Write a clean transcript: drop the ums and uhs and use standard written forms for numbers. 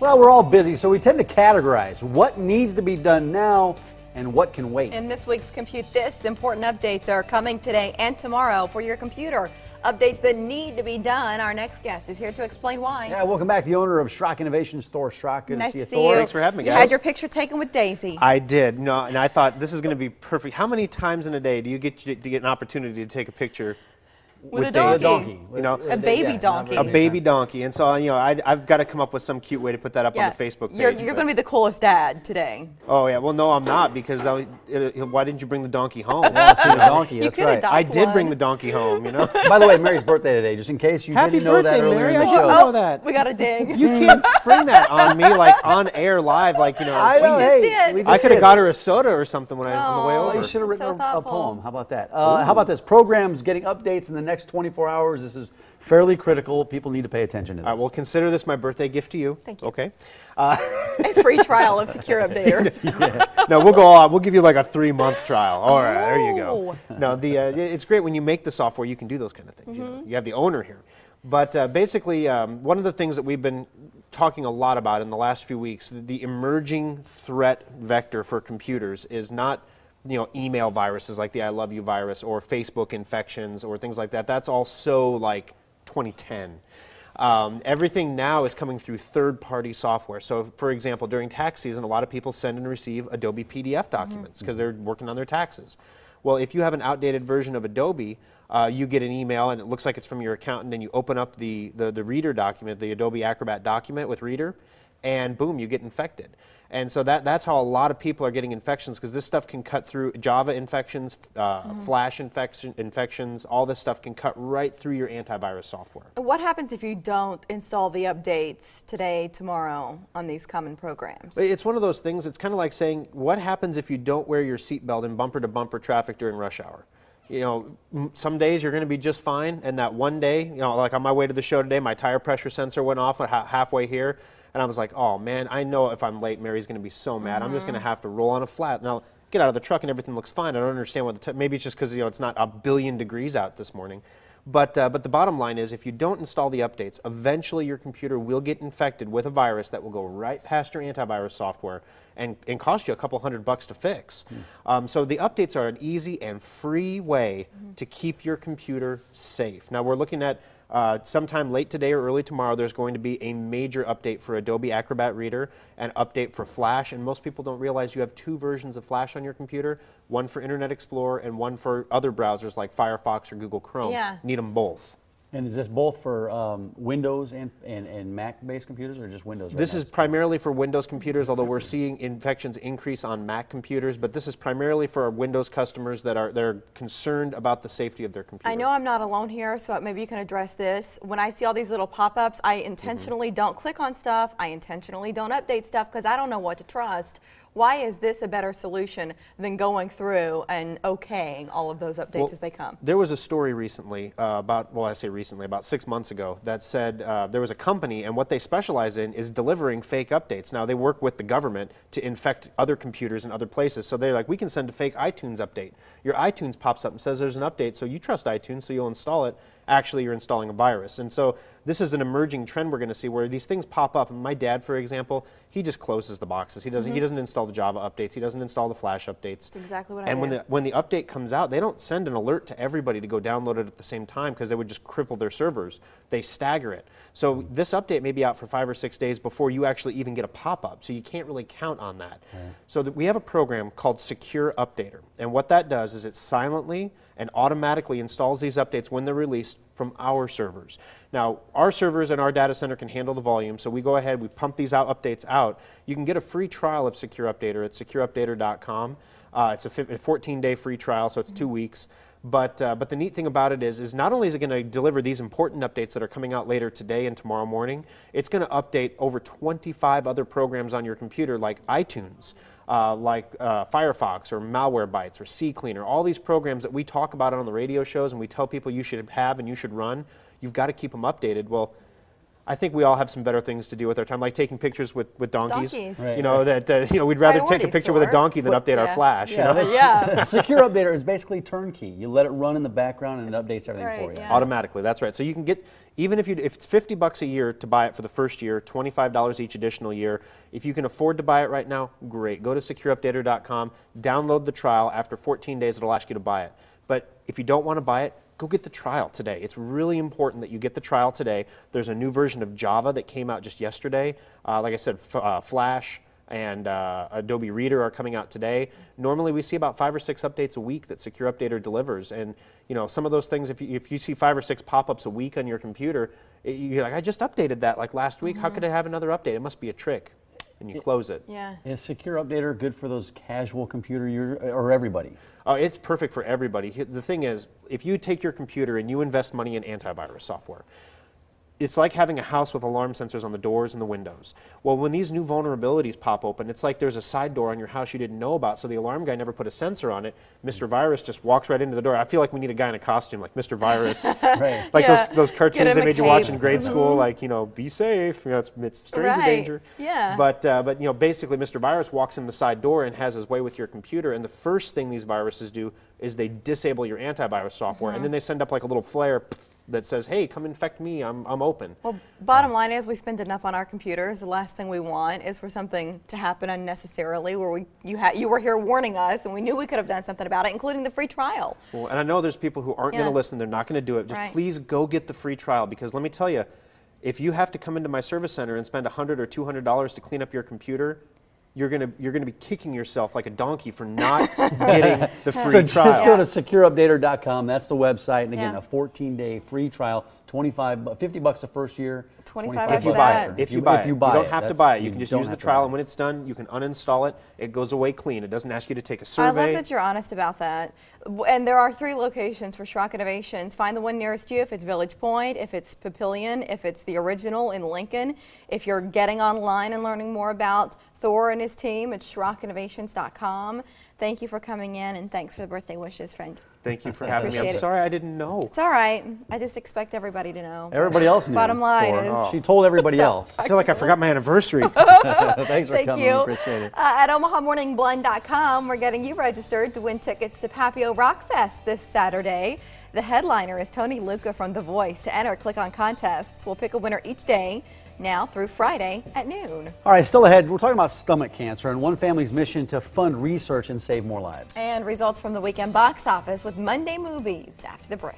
Well, we're all busy, so we tend to categorize what needs to be done now and what can wait. In this week's Compute This, important updates are coming today and tomorrow for your computer. Updates that need to be done. Our next guest is here to explain why. Yeah, welcome back, the owner of Schrock Innovations, Thor Shrock. Good nice to see you, see Thor. you. Thanks for having me, guys. You had your picture taken with Daisy. I did. No, and I thought this is going to be perfect. How many times in a day do you get an opportunity to take a picture with a Daisy? donkey. You know, A baby donkey. a baby donkey. And so, you know, I've got to come up with some cute way to put that up on the Facebook page. You're going to be the coolest dad today. Oh, yeah. Well, no, I'm not, because why didn't you bring the donkey home? Yeah, see the donkey, that's could right. adopt I did bring one. the donkey home, you know. By the way, Mary's birthday today, just in case you Happy didn't know that birthday, earlier Mary. in the I show. didn't know that. We got a dig. You can't spring that on me, like, on air live, like, you know. I know, just hey, did. we I just could have did. got her a soda or something on the way Oh, over. You should have written So a thoughtful. poem. How about that? How about this? Programs getting updates in the next 24 hours. This is fairly critical. People need to pay attention to this. All right, well, consider this my birthday gift to you. Thank you. Okay. A free trial of Secure Updater. No, we'll go on. We'll give you like a 3-month trial. All right, there you go. Oh. No, it's great when you make the software, you can do those kind of things. You know, you have the owner here. But basically, one of the things that we've been talking a lot about in the last few weeks, the emerging threat vector for computers is not, you know, email viruses like the I love you virus or Facebook infections or things like that. That's all so like 2010. Everything now is coming through third-party software. So, for example, during tax season, a lot of people send and receive Adobe PDF documents because they're working on their taxes. Well, if you have an outdated version of Adobe, you get an email and it looks like it's from your accountant, and you open up the Reader document, the Adobe Acrobat document with Reader, and boom, you get infected. And so that's how a lot of people are getting infections, because this stuff can cut through Java infections, Flash infections, all this stuff can cut right through your antivirus software. What happens if you don't install the updates today, tomorrow on these common programs? It's one of those things, it's kind of like saying, what happens if you don't wear your seatbelt in bumper-to-bumper traffic during rush hour? You know, some days you're going to be just fine, and that one day, you know, like on my way to the show today, my tire pressure sensor went off halfway here, and I was like, oh man, I know if I'm late, Mary's going to be so mad. I'm just going to have to roll on a flat. Now, get out of the truck and everything looks fine. I don't understand what maybe it's just because, you know, it's not 1 billion degrees out this morning. But the bottom line is, if you don't install the updates, eventually your computer will get infected with a virus that will go right past your antivirus software and cost you a couple $100 to fix. So the updates are an easy and free way to keep your computer safe. Now we're looking at sometime late today or early tomorrow, there's going to be a major update for Adobe Acrobat Reader, an update for Flash, and most people don't realize you have 2 versions of Flash on your computer, one for Internet Explorer and one for other browsers like Firefox or Google Chrome. Yeah. Need them both. And is this both for Windows and Mac-based computers, or just Windows? This is primarily for Windows computers, although we're seeing infections increase on Mac computers, but this is primarily for our Windows customers that are concerned about the safety of their computer. I know I'm not alone here, so maybe you can address this. When I see all these little pop-ups, I intentionally don't click on stuff. I intentionally don't update stuff because I don't know what to trust. Why is this a better solution than going through and okaying all of those updates as they come? There was a story recently about 6 months ago that said there was a company, and what they specialize in is delivering fake updates. Now, they work with the government to infect other computers in other places. So they're like, we can send a fake iTunes update. Your iTunes pops up and says there's an update, so you trust iTunes, so you'll install it. Actually, you're installing a virus. And so this is an emerging trend we're going to see where these things pop up. And my dad, for example, he just closes the boxes. He doesn't install the Java updates. He doesn't install the Flash updates. That's exactly what I And do. when the update comes out, they don't send an alert to everybody to go download it at the same time, because they would just cripple their servers. They stagger it. So this update may be out for 5 or 6 days before you actually even get a pop-up. So you can't really count on that. So we have a program called Secure Updater. And what that does is it silently and automatically installs these updates when they're released from our servers. Now, our servers and our data center can handle the volume, so we go ahead, we pump these updates out. You can get a free trial of Secure Updater at secureupdater.com. It's a 14-day free trial, so it's 2 weeks. But the neat thing about it is not only is it going to deliver these important updates that are coming out later today and tomorrow morning, it's going to update over 25 other programs on your computer like iTunes, like Firefox or Malwarebytes or CCleaner, all these programs that we talk about on the radio shows and we tell people you should have and you should run. You've got to keep them updated. Well, I think we all have some better things to do with our time, like taking pictures with donkeys. Right. You know, we'd rather take a Priorities, picture with a Thor. donkey than update our Yeah. flash. You know? Yeah. Secure Updater is basically turnkey. You let it run in the background and it updates everything Right, for you. yeah. Automatically, that's right. So you can get, even if it's $50 a year to buy it for the first year, $25 each additional year. If you can afford to buy it right now, great. Go to secureupdater.com, download the trial. After 14 days, it'll ask you to buy it. But if you don't want to buy it, go get the trial today. It's really important that you get the trial today. There's a new version of Java that came out just yesterday. Like I said, Flash and Adobe Reader are coming out today. Normally we see about 5 or 6 updates a week that Secure Updater delivers. And you know, some of those things, if you see 5 or 6 pop-ups a week on your computer, you're like, I just updated that like last week. How could I have another update? It must be a trick. And you close it. Yeah. Is Secure Updater good for those casual computer users or everybody? Oh, it's perfect for everybody. The thing is, if you take your computer and you invest money in antivirus software, it's like having a house with alarm sensors on the doors and the windows. Well, when these new vulnerabilities pop open, it's like there's a side door on your house you didn't know about, so the alarm guy never put a sensor on it. Mr. Virus just walks right into the door. I feel like we need a guy in a costume like Mr. Virus. Right. Like Yeah. those Get cartoons him they a made you watch cape. in grade school, like, you know, be safe, you know, it's stranger Right. danger. Yeah. But you know, basically Mr. Virus walks in the side door and has his way with your computer, and the first thing these viruses do is they disable your antivirus software, and then they send up like a little flare that says, hey, come infect me, I'm open. Well, bottom line is we spend enough on our computers. The last thing we want is for something to happen unnecessarily where you were here warning us and we knew we could have done something about it, including the free trial. Well, and I know there's people who aren't Yeah. going to listen, they're not going to do it. Just Right. please go get the free trial, because let me tell you, if you have to come into my service center and spend $100 or $200 to clean up your computer, you're gonna be kicking yourself like a donkey for not getting the free So trial. just go to secureupdater.com. That's the website. And again, Yeah. a 14-day free trial, $50 the first year. 25 If after you buy that. it, if you buy it, you don't have to That's- buy it. You can just don't use the have to trial, buy and when it's done, you can uninstall it. It goes away clean. It doesn't ask you to take a I survey. love that you're honest about that. And there are 3 locations for Schrock Innovations. Find the one nearest you if it's Village Point, if it's Papillion, if it's the original in Lincoln. If you're getting online and learning more about Thor and his team, it's SchrockInnovations.com. Thank you for coming in, and thanks for the birthday wishes, friend. Thank you for having me. I'm Appreciate it. sorry I didn't know. It's all right. I just expect everybody to know. Everybody else knew. Bottom line Thor. is- She told everybody else. I feel like I forgot my anniversary. Thanks for Thank coming. you. Appreciate it. At OmahaMorningBlend.com, we're getting you registered to win tickets to Papio Rock Fest this Saturday. The headliner is Tony Luca from The Voice. To enter, click on contests. We'll pick a winner each day, now through Friday at noon. All right, still ahead, we're talking about stomach cancer and one family's mission to fund research and save more lives. And results from the weekend box office with Monday movies after the break.